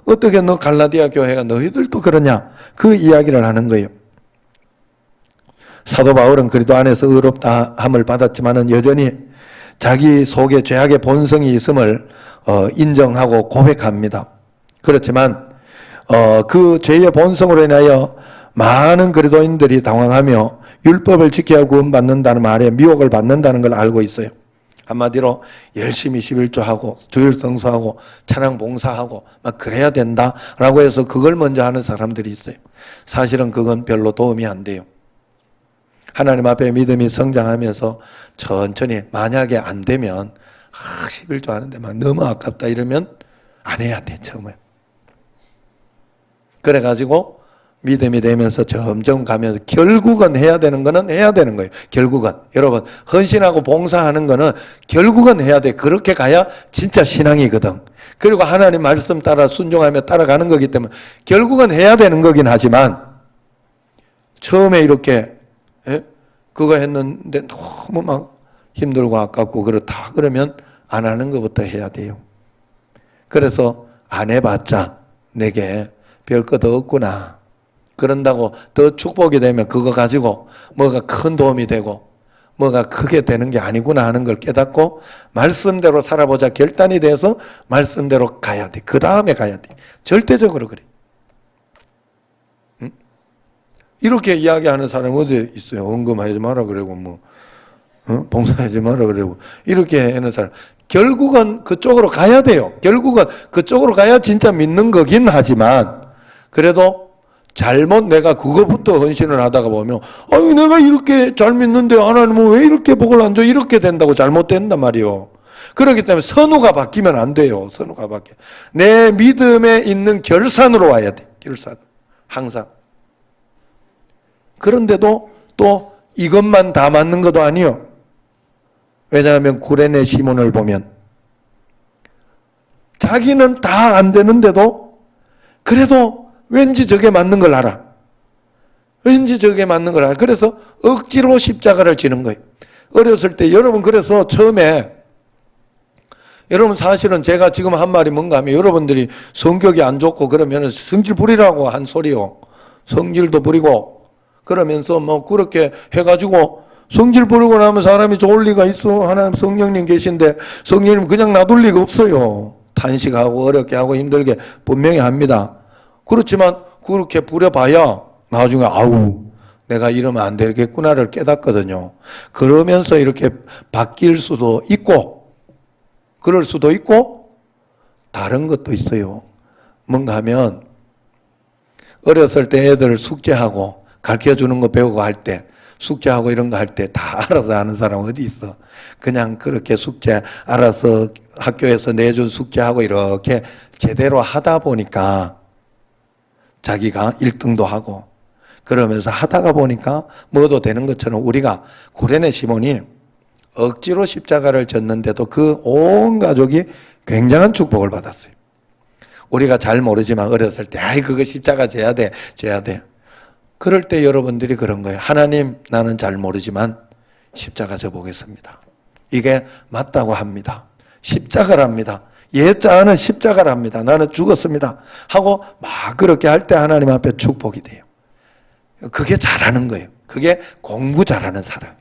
어떻게 너 갈라디아 교회가 너희들도 그러냐, 그 이야기를 하는 거예요. 사도 바울은 그리스도 안에서 의롭다 함을 받았지만은 여전히 자기 속에 죄악의 본성이 있음을 인정하고 고백합니다. 그렇지만 그 죄의 본성으로 인하여 많은 그리스도인들이 당황하며 율법을 지켜야 구원받는다는 말에 미혹을 받는다는 걸 알고 있어요. 한마디로 열심히 11조하고 주일 성수하고 찬양 봉사하고 막 그래야 된다라고 해서 그걸 먼저 하는 사람들이 있어요. 사실은 그건 별로 도움이 안 돼요. 하나님 앞에 믿음이 성장하면서 천천히, 만약에 안 되면 11조 하는데 막 너무 아깝다 이러면 안 해야 돼, 처음에. 그래가지고 믿음이 되면서 점점 가면서 결국은 해야 되는 거는 해야 되는 거예요. 결국은. 여러분, 헌신하고 봉사하는 거는 결국은 해야 돼. 그렇게 가야 진짜 신앙이거든. 그리고 하나님 말씀 따라 순종하며 따라가는 거기 때문에 결국은 해야 되는 거긴 하지만, 처음에 이렇게 그거 했는데 너무 막 힘들고 아깝고 그렇다 그러면 안 하는 것부터 해야 돼요. 그래서 안 해봤자 내게 별 것 없구나, 그런다고 더 축복이 되면 그거 가지고 뭐가 큰 도움이 되고 뭐가 크게 되는 게 아니구나 하는 걸 깨닫고 말씀대로 살아보자 결단이 돼서 말씀대로 가야 돼. 그 다음에 가야 돼. 절대적으로 그래. 응? 이렇게 이야기하는 사람이 어디 있어요? 언금하지 마라 그러고 봉사하지 마라 그러고 이렇게 하는 사람, 결국은 그쪽으로 가야 돼요. 결국은 그쪽으로 가야 진짜 믿는 거긴 하지만, 그래도 잘못 내가 그거부터 헌신을 하다가 보면, 아니 내가 이렇게 잘 믿는데 하나님은 왜 이렇게 복을 안 줘? 이렇게 된다고 잘못된단 말이에요. 그렇기 때문에 선우가 바뀌면 안 돼요. 선우가 바뀌어. 내 믿음에 있는 결산으로 와야 돼. 결산. 항상. 그런데도 또 이것만 다 맞는 것도 아니요. 왜냐하면 구레네 시몬을 보면 자기는 다 안 되는데도 그래도 왠지 저게 맞는 걸 알아. 왠지 저게 맞는 걸 알아. 그래서 억지로 십자가를 지는 거예요. 어렸을 때 여러분 그래서 처음에 여러분 사실은 제가 지금 한 말이 뭔가 하면 여러분들이 성격이 안 좋고 그러면 성질 부리라고 한 소리요. 성질도 부리고 그러면서 뭐 그렇게 해가지고 성질 부리고 나면 사람이 좋을 리가 있어. 하나님 성령님 계신데 성령님 그냥 놔둘 리가 없어요. 탄식하고 어렵게 하고 힘들게 분명히 합니다. 그렇지만 그렇게 부려봐야 나중에 아우 내가 이러면 안 되겠구나를 깨닫거든요. 그러면서 이렇게 바뀔 수도 있고 그럴 수도 있고 다른 것도 있어요. 뭔가 하면 어렸을 때 애들 숙제하고 가르쳐주는 거 배우고 할 때 숙제하고 이런 거 할 때 다 알아서 하는 사람 어디 있어. 그냥 그렇게 숙제 알아서 학교에서 내준 숙제하고 이렇게 제대로 하다 보니까 자기가 1등도 하고 그러면서 하다가 보니까 뭐도 되는 것처럼 우리가 구레네 시몬이 억지로 십자가를 졌는데도 그 온 가족이 굉장한 축복을 받았어요. 우리가 잘 모르지만 어렸을 때 아이 그거 십자가 져야 돼. 그럴 때 여러분들이 그런 거예요. 하나님 나는 잘 모르지만 십자가 져보겠습니다. 이게 맞다고 합니다. 십자가랍니다. 예자는 십자가랍니다. 나는 죽었습니다. 하고 막 그렇게 할 때 하나님 앞에 축복이 돼요. 그게 잘하는 거예요. 그게 공부 잘하는 사람.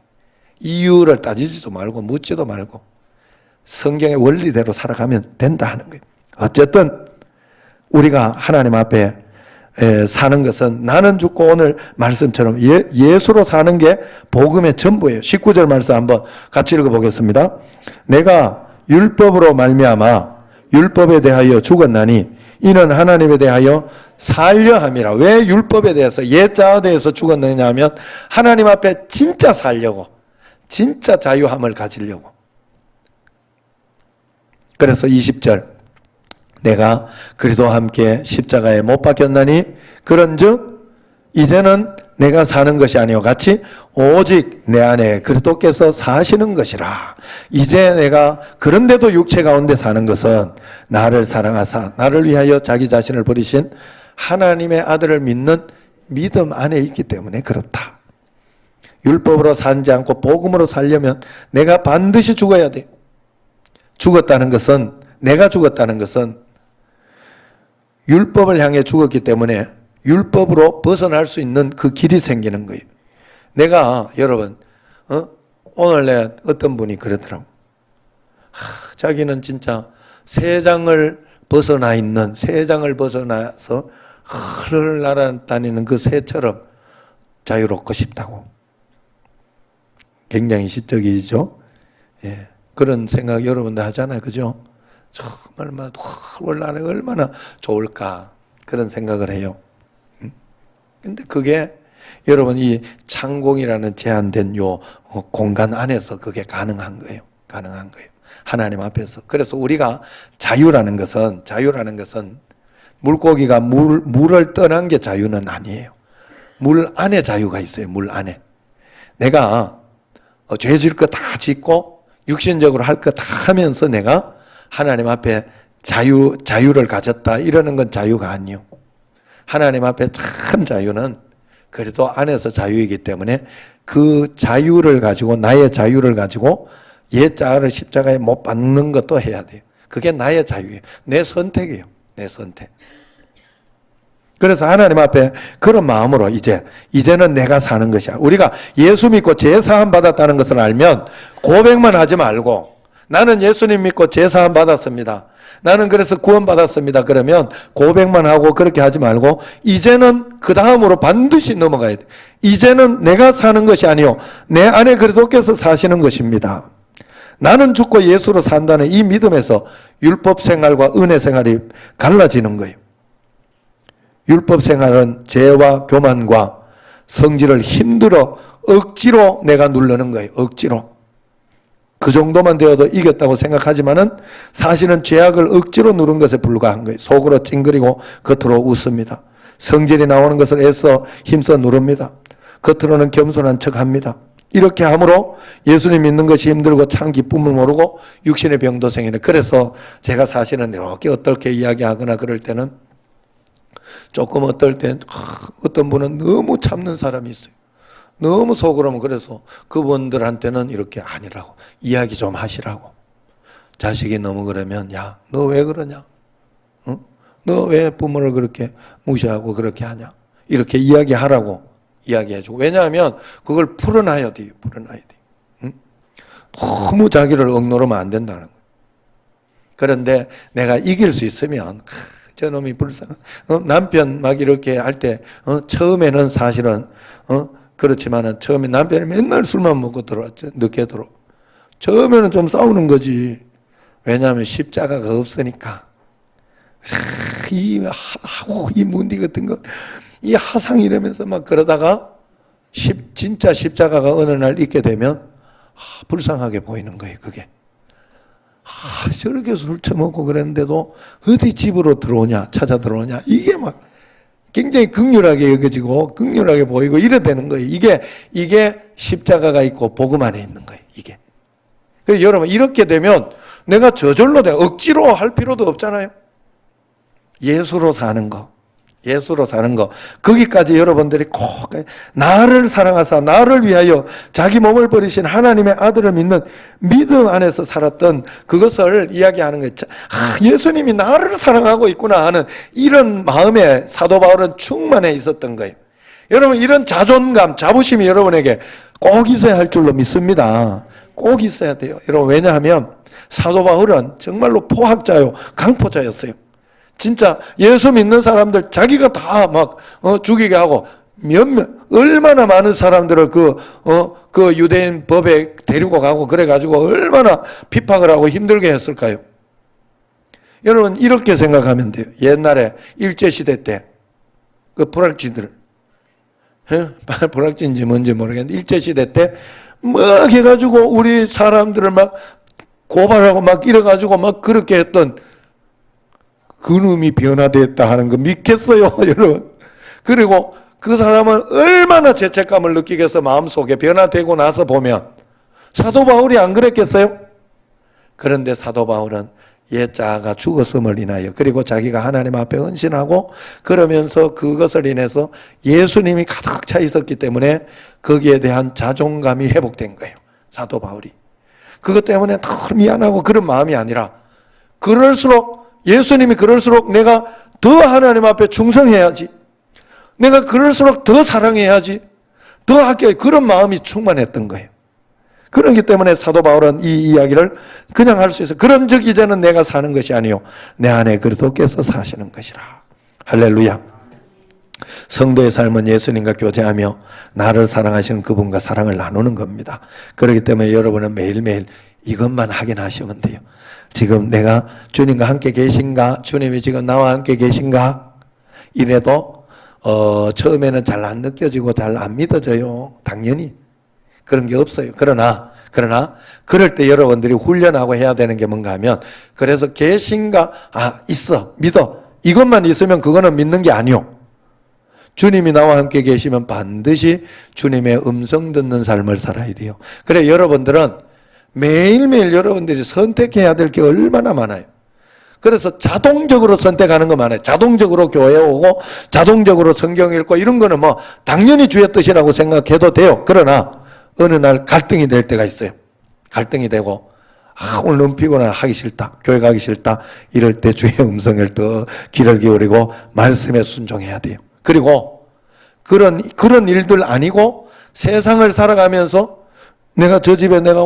이유를 따지지도 말고 묻지도 말고 성경의 원리대로 살아가면 된다 하는 거예요. 어쨌든 우리가 하나님 앞에 사는 것은 나는 죽고 오늘 말씀처럼 예수로 사는 게 복음의 전부예요. 19절 말씀 한번 같이 읽어보겠습니다. 내가 율법으로 말미암아 율법에 대하여 죽었나니 이는 하나님에 대하여 살려 함이라. 왜 율법에 대해서 예자에 대해서 죽었느냐 하면 하나님 앞에 진짜 살려고 진짜 자유함을 가지려고. 그래서 20절 내가 그리스도와 함께 십자가에 못 박혔나니 그런즉 이제는 내가 사는 것이 아니요 같이 오직 내 안에 그리스도께서 사시는 것이라. 이제 내가 그런데도 육체 가운데 사는 것은 나를 사랑하사 나를 위하여 자기 자신을 버리신 하나님의 아들을 믿는 믿음 안에 있기 때문에 그렇다. 율법으로 살지 않고 복음으로 살려면 내가 반드시 죽어야 돼. 죽었다는 것은 내가 죽었다는 것은 율법을 향해 죽었기 때문에 율법으로 벗어날 수 있는 그 길이 생기는 거예요. 내가 여러분 오늘 내 어떤 분이 그러더라고. 자기는 진짜 세상을 벗어나 있는 세상을 벗어나서 흐르르 날아다니는 그 새처럼 자유롭고 싶다고. 굉장히 시적이죠. 예. 그런 생각 여러분들 하잖아요. 그죠? 정말 얼마나 좋을까 그런 생각을 해요. 근데 그게 여러분 이 창공이라는 제한된 요 공간 안에서 그게 가능한 거예요. 하나님 앞에서. 그래서 우리가 자유라는 것은 물고기가 물을 떠난 게 자유는 아니에요. 물 안에 자유가 있어요. 물 안에. 내가 죄 질 거 다 짓고 육신적으로 할 거 다 하면서 내가 하나님 앞에 자유를 가졌다 이러는 건 자유가 아니요. 하나님 앞에 참 자유는 그래도 안에서 자유이기 때문에 그 자유를 가지고 나의 자유를 가지고 예자를 십자가에 못 박는 것도 해야 돼요. 그게 나의 자유예요. 내 선택이에요. 내 선택. 그래서 하나님 앞에 그런 마음으로 이제는 내가 사는 것이야. 우리가 예수 믿고 제사함 받았다는 것을 알면 고백만 하지 말고 나는 예수님 믿고 제사함 받았습니다. 나는 그래서 구원 받았습니다. 그러면 고백만 하고 그렇게 하지 말고 이제는 그 다음으로 반드시 넘어가야 돼. 이제는 내가 사는 것이 아니요 내 안에 그리스도께서 사시는 것입니다. 나는 죽고 예수로 산다는 이 믿음에서 율법 생활과 은혜 생활이 갈라지는 거예요. 율법 생활은 죄와 교만과 성질을 힘들어 억지로 내가 누르는 거예요. 억지로. 그 정도만 되어도 이겼다고 생각하지만은 사실은 죄악을 억지로 누른 것에 불과한 거예요. 속으로 찡그리고 겉으로 웃습니다. 성질이 나오는 것을 애써 힘써 누릅니다. 겉으로는 겸손한 척합니다. 이렇게 함으로 예수님 믿는 것이 힘들고 참 기쁨을 모르고 육신의 병도 생기는. 그래서 제가 사실은 이렇게 어떻게 이야기하거나 그럴 때는 조금 어떨 땐 어떤 분은 너무 참는 사람이 있어요. 너무 속으로면 그래서 그분들한테는 이렇게 아니라고 이야기 좀 하시라고. 자식이 너무 그러면 야, 너 왜 그러냐? 응? 너 왜 부모를 그렇게 무시하고 그렇게 하냐? 이렇게 이야기하라고 이야기해주고. 왜냐하면 그걸 풀어놔야 돼요. 풀어놔야 돼요. 응? 너무 자기를 억누르면 안 된다는 거예요. 그런데 내가 이길 수 있으면 저놈이 불쌍. 남편 막 이렇게 할 때 처음에는 사실은 그렇지만은 처음에 남편이 맨날 술만 먹고 들어왔죠. 늦게 들어. 처음에는 좀 싸우는 거지. 왜냐하면 십자가가 없으니까. 이 문디 같은 거, 이 하상 이러면서 막 그러다가 진짜 십자가가 어느 날 있게 되면 불쌍하게 보이는 거예요. 그게. 저렇게 술 처먹고 그랬는데도 어디 집으로 들어오냐, 찾아 들어오냐, 이게 막 굉장히 극률하게 여겨지고 극률하게 보이고 이래 되는 거예요. 이게 십자가가 있고 복음 안에 있는 거예요. 이게. 그래서 여러분 이렇게 되면 내가 저절로 내가 억지로 할 필요도 없잖아요. 예수로 사는 거. 예수로 사는 거. 거기까지 여러분들이 꼭 나를 사랑하사 나를 위하여 자기 몸을 버리신 하나님의 아들을 믿는 믿음 안에서 살았던 그것을 이야기하는 거예요. 예수님이 나를 사랑하고 있구나 하는 이런 마음에 사도 바울은 충만해 있었던 거예요. 여러분 이런 자존감, 자부심이 여러분에게 꼭 있어야 할 줄로 믿습니다. 꼭 있어야 돼요. 여러분 왜냐하면 사도 바울은 정말로 포학자요, 강포자였어요. 진짜 예수 믿는 사람들 자기가 다 막 죽이게 하고 얼마나 많은 사람들을 그 유대인 법에 데리고 가고 그래가지고 얼마나 핍박을 하고 힘들게 했을까요? 여러분 이렇게 생각하면 돼요. 옛날에 일제시대 때 그 불악지들, 불악지인지 뭔지 모르겠는데 일제시대 때 막 해가지고 우리 사람들을 막 고발하고 막 이래가지고 막 그렇게 했던 그놈이 변화됐다 하는 거 믿겠어요, 여러분? 그리고 그 사람은 얼마나 죄책감을 느끼겠어, 마음속에 변화되고 나서 보면. 사도 바울이 안 그랬겠어요? 그런데 사도 바울은 옛 자아가 죽었음을 인하여 그리고 자기가 하나님 앞에 헌신하고 그러면서 그것을 인해서 예수님이 가득 차 있었기 때문에 거기에 대한 자존감이 회복된 거예요, 사도 바울이. 그것 때문에 더 미안하고 그런 마음이 아니라 예수님이 그럴수록 내가 더 하나님 앞에 충성해야지. 내가 그럴수록 더 사랑해야지. 더 아껴야 그런 마음이 충만했던 거예요. 그렇기 때문에 사도 바울은 이 이야기를 그냥 할 수 있어요. 그런 적 이제는 내가 사는 것이 아니요 내 안에 그리스도께서 사시는 것이라. 할렐루야. 성도의 삶은 예수님과 교제하며 나를 사랑하시는 그분과 사랑을 나누는 겁니다. 그렇기 때문에 여러분은 매일매일 이것만 확인하시면 돼요. 지금 내가 주님과 함께 계신가? 주님이 지금 나와 함께 계신가? 이래도 처음에는 잘 안 느껴지고 잘 안 믿어져요. 당연히 그런 게 없어요. 그러나 그럴 때 여러분들이 훈련하고 해야 되는 게 뭔가 하면 그래서 계신가? 있어, 믿어. 이것만 있으면 그거는 믿는 게 아니요. 주님이 나와 함께 계시면 반드시 주님의 음성 듣는 삶을 살아야 돼요. 그래 여러분들은 매일매일 여러분들이 선택해야 될 게 얼마나 많아요. 그래서 자동적으로 선택하는 거 많아요. 자동적으로 교회 오고 자동적으로 성경 읽고 이런 거는 뭐 당연히 주의 뜻이라고 생각해도 돼요. 그러나 어느 날 갈등이 될 때가 있어요. 갈등이 되고 오늘 너무 피곤해, 하기 싫다, 교회 가기 싫다, 이럴 때 주의 음성을 더 귀를 기울이고 말씀에 순종해야 돼요. 그리고 그런 일들 아니고 세상을 살아가면서 내가 저 집에 내가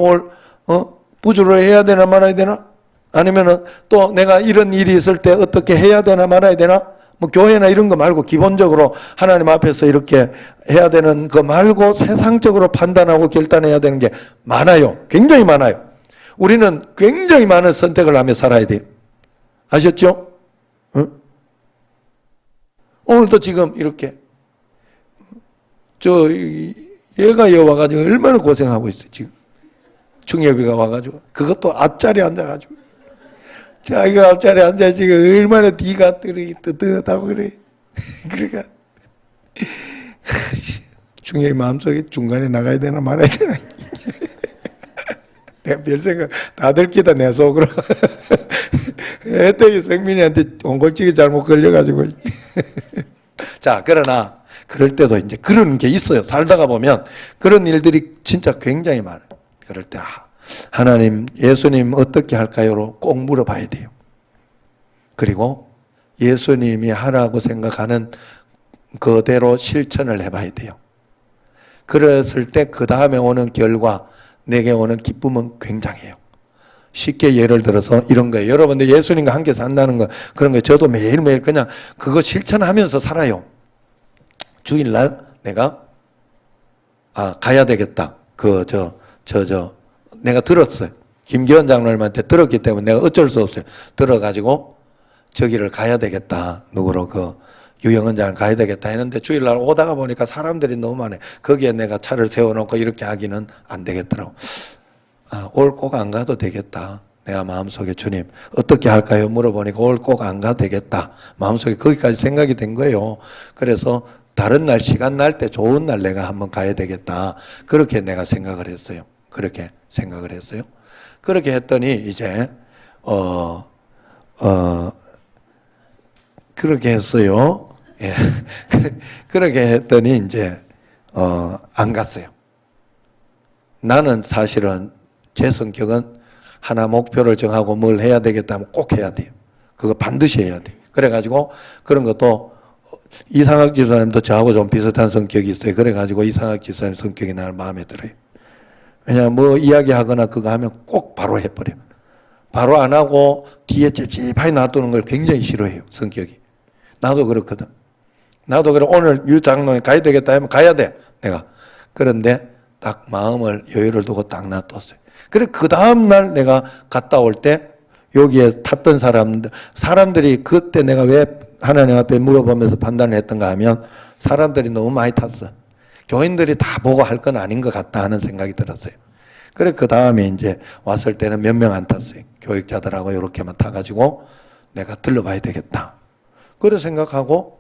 부주를 해야 되나 말아야 되나? 아니면은 또 내가 이런 일이 있을 때 어떻게 해야 되나 말아야 되나? 뭐 교회나 이런 거 말고 기본적으로 하나님 앞에서 이렇게 해야 되는 거 말고 세상적으로 판단하고 결단해야 되는 게 많아요. 굉장히 많아요. 우리는 굉장히 많은 선택을 하며 살아야 돼요. 아셨죠? 응? 오늘도 지금 이렇게 얘가 와가지고 얼마나 고생하고 있어요, 지금. 중엽이가 와가지고. 그것도 앞자리에 앉아가지고. 자기가 앞자리에 앉아 지금 얼마나 뒤가 뜨뜻하고 그래. 그러니까. 중엽이 마음속에 중간에 나가야 되나 말아야 되나. 내가 별 생각 다 들키다 내 속으로. 애떡이 성민이한테 옹골찌개 잘못 걸려가지고. 자, 그러나 그럴 때도 이제 그런 게 있어요. 살다가 보면 그런 일들이 진짜 굉장히 많아요. 그럴 때 하나님, 예수님 어떻게 할까요?로 꼭 물어봐야 돼요. 그리고 예수님이 하라고 생각하는 그대로 실천을 해봐야 돼요. 그랬을 때 그 다음에 오는 결과, 내게 오는 기쁨은 굉장해요. 쉽게 예를 들어서 이런 거예요. 여러분들 예수님과 함께 산다는 거, 그런 거예요. 저도 매일매일 그냥 그거 실천하면서 살아요. 주일날 내가 가야 되겠다. 내가 들었어요. 김기현 장로님한테 들었기 때문에 내가 어쩔 수 없어요. 들어가지고 저기를 가야 되겠다. 누구로 유영은 장을 가야 되겠다 했는데 주일날 오다가 보니까 사람들이 너무 많아요. 거기에 내가 차를 세워놓고 이렇게 하기는 안 되겠더라고. 올 꼭 안 가도 되겠다. 내가 마음속에 주님 어떻게 할까요? 물어보니까 올 꼭 안 가도 되겠다. 마음속에 거기까지 생각이 된 거예요. 그래서 다른 날 시간 날 때 좋은 날 내가 한번 가야 되겠다. 그렇게 내가 생각을 했어요. 그렇게 생각을 했어요. 그렇게 했더니 이제 그렇게 했어요. 예. 그렇게 했더니 이제 안 갔어요. 나는 사실은 제 성격은 하나 목표를 정하고 뭘 해야 되겠다면 꼭 해야 돼요. 그거 반드시 해야 돼요. 그래가지고 그런 것도 이상학 집사님도 저하고 좀 비슷한 성격이 있어요. 그래가지고 이상학 집사님 성격이 나를 마음에 들어요. 왜냐하면 뭐 이야기하거나 그거 하면 꼭 바로 해버려요. 바로 안 하고 뒤에 찝찝하게 놔두는 걸 굉장히 싫어해요. 성격이. 나도 그렇거든. 나도 그래 오늘 유 장로님 가야 되겠다 하면 가야 돼. 내가. 그런데 딱 마음을 여유를 두고 딱 놔뒀어요. 그래 그 다음날 내가 갔다 올 때 여기에 탔던 사람들이 그때 내가 왜 하나님 앞에 물어보면서 판단을 했던가 하면 사람들이 너무 많이 탔어. 교인들이 다 보고 할 건 아닌 것 같다 하는 생각이 들었어요. 그래 그 다음에 이제 왔을 때는 몇 명 안 탔어요. 교육자들하고 이렇게만 타가지고 내가 들러봐야 되겠다. 그래 생각하고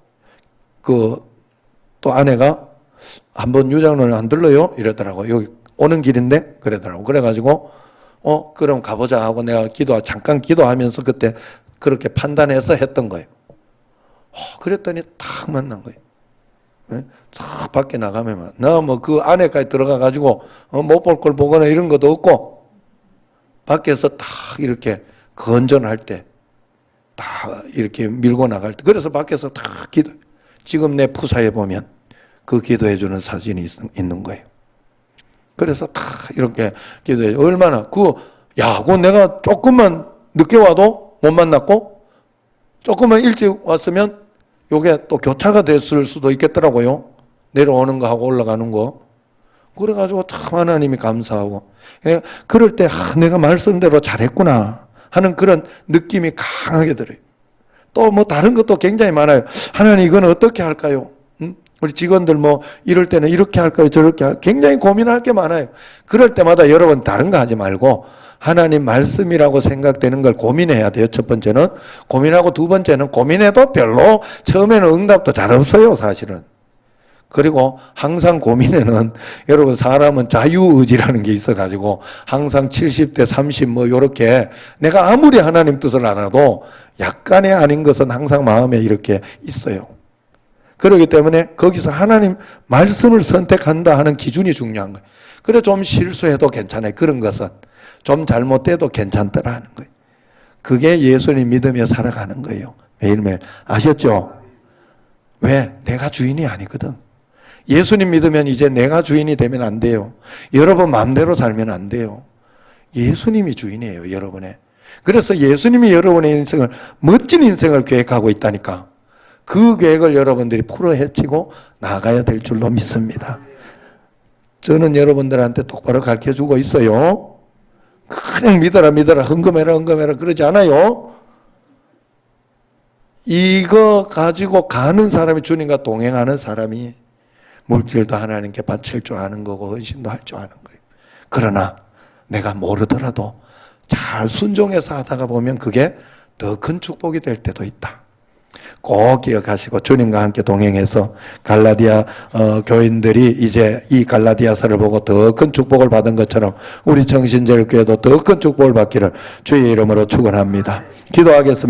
또 아내가 한번 유장로님 안 들러요? 이러더라고. 여기 오는 길인데? 그러더라고. 그래가지고 그럼 가보자 하고 내가 잠깐 기도하면서 그때 그렇게 판단해서 했던 거예요. 그랬더니 탁 만난 거예요. 탁 밖에 나가면 나 뭐 그 안에까지 들어가가지고 못 볼 걸 보거나 이런 것도 없고 밖에서 딱 이렇게 건전할 때 다 이렇게 밀고 나갈 때 그래서 밖에서 다 지금 내 푸사에 보면 그 기도해 주는 사진이 있는 거예요. 그래서 다 이렇게 기도해. 얼마나 그거 내가 조금만 늦게 와도 못 만났고 조금만 일찍 왔으면 요게 또 교차가 됐을 수도 있겠더라고요. 내려오는 거 하고 올라가는 거. 그래가지고 참 하나님이 감사하고 그럴 때 내가 말씀대로 잘했구나 하는 그런 느낌이 강하게 들어요. 또 뭐 다른 것도 굉장히 많아요. 하나님 이건 어떻게 할까요? 우리 직원들 뭐 이럴 때는 이렇게 할까요? 저렇게 할까요? 굉장히 고민할 게 많아요. 그럴 때마다 여러분 다른 거 하지 말고 하나님 말씀이라고 생각되는 걸 고민해야 돼요. 첫 번째는 고민하고 두 번째는 고민해도 별로 처음에는 응답도 잘 없어요. 사실은. 그리고 항상 고민에는 여러분 사람은 자유의지라는 게 있어가지고 항상 70대 30 뭐 요렇게 내가 아무리 하나님 뜻을 알아도 약간의 아닌 것은 항상 마음에 이렇게 있어요. 그렇기 때문에 거기서 하나님 말씀을 선택한다 하는 기준이 중요한 거예요. 그래 좀 실수해도 괜찮아요. 그런 것은 좀 잘못돼도 괜찮더라 하는 거예요. 그게 예수님 믿으며 살아가는 거예요. 매일매일. 아셨죠? 왜? 내가 주인이 아니거든. 예수님 믿으면 이제 내가 주인이 되면 안 돼요. 여러분 마음대로 살면 안 돼요. 예수님이 주인이에요. 여러분의. 그래서 예수님이 여러분의 인생을 멋진 인생을 계획하고 있다니까. 그 계획을 여러분들이 풀어헤치고 나가야 될 줄로 믿습니다. 저는 여러분들한테 똑바로 가르쳐주고 있어요. 그냥 믿어라 헌금해라 그러지 않아요. 이거 가지고 가는 사람이 주님과 동행하는 사람이 물질도 하나님께 바칠 줄 아는 거고 헌신도 할 줄 아는 거예요. 그러나 내가 모르더라도 잘 순종해서 하다가 보면 그게 더 큰 축복이 될 때도 있다. 꼭 기억하시고 주님과 함께 동행해서 갈라디아 교인들이 이제 이 갈라디아서를 보고 더 큰 축복을 받은 것처럼 우리 정신제일교회도 더 큰 축복을 받기를 주의 이름으로 축원합니다. 기도하겠습니다.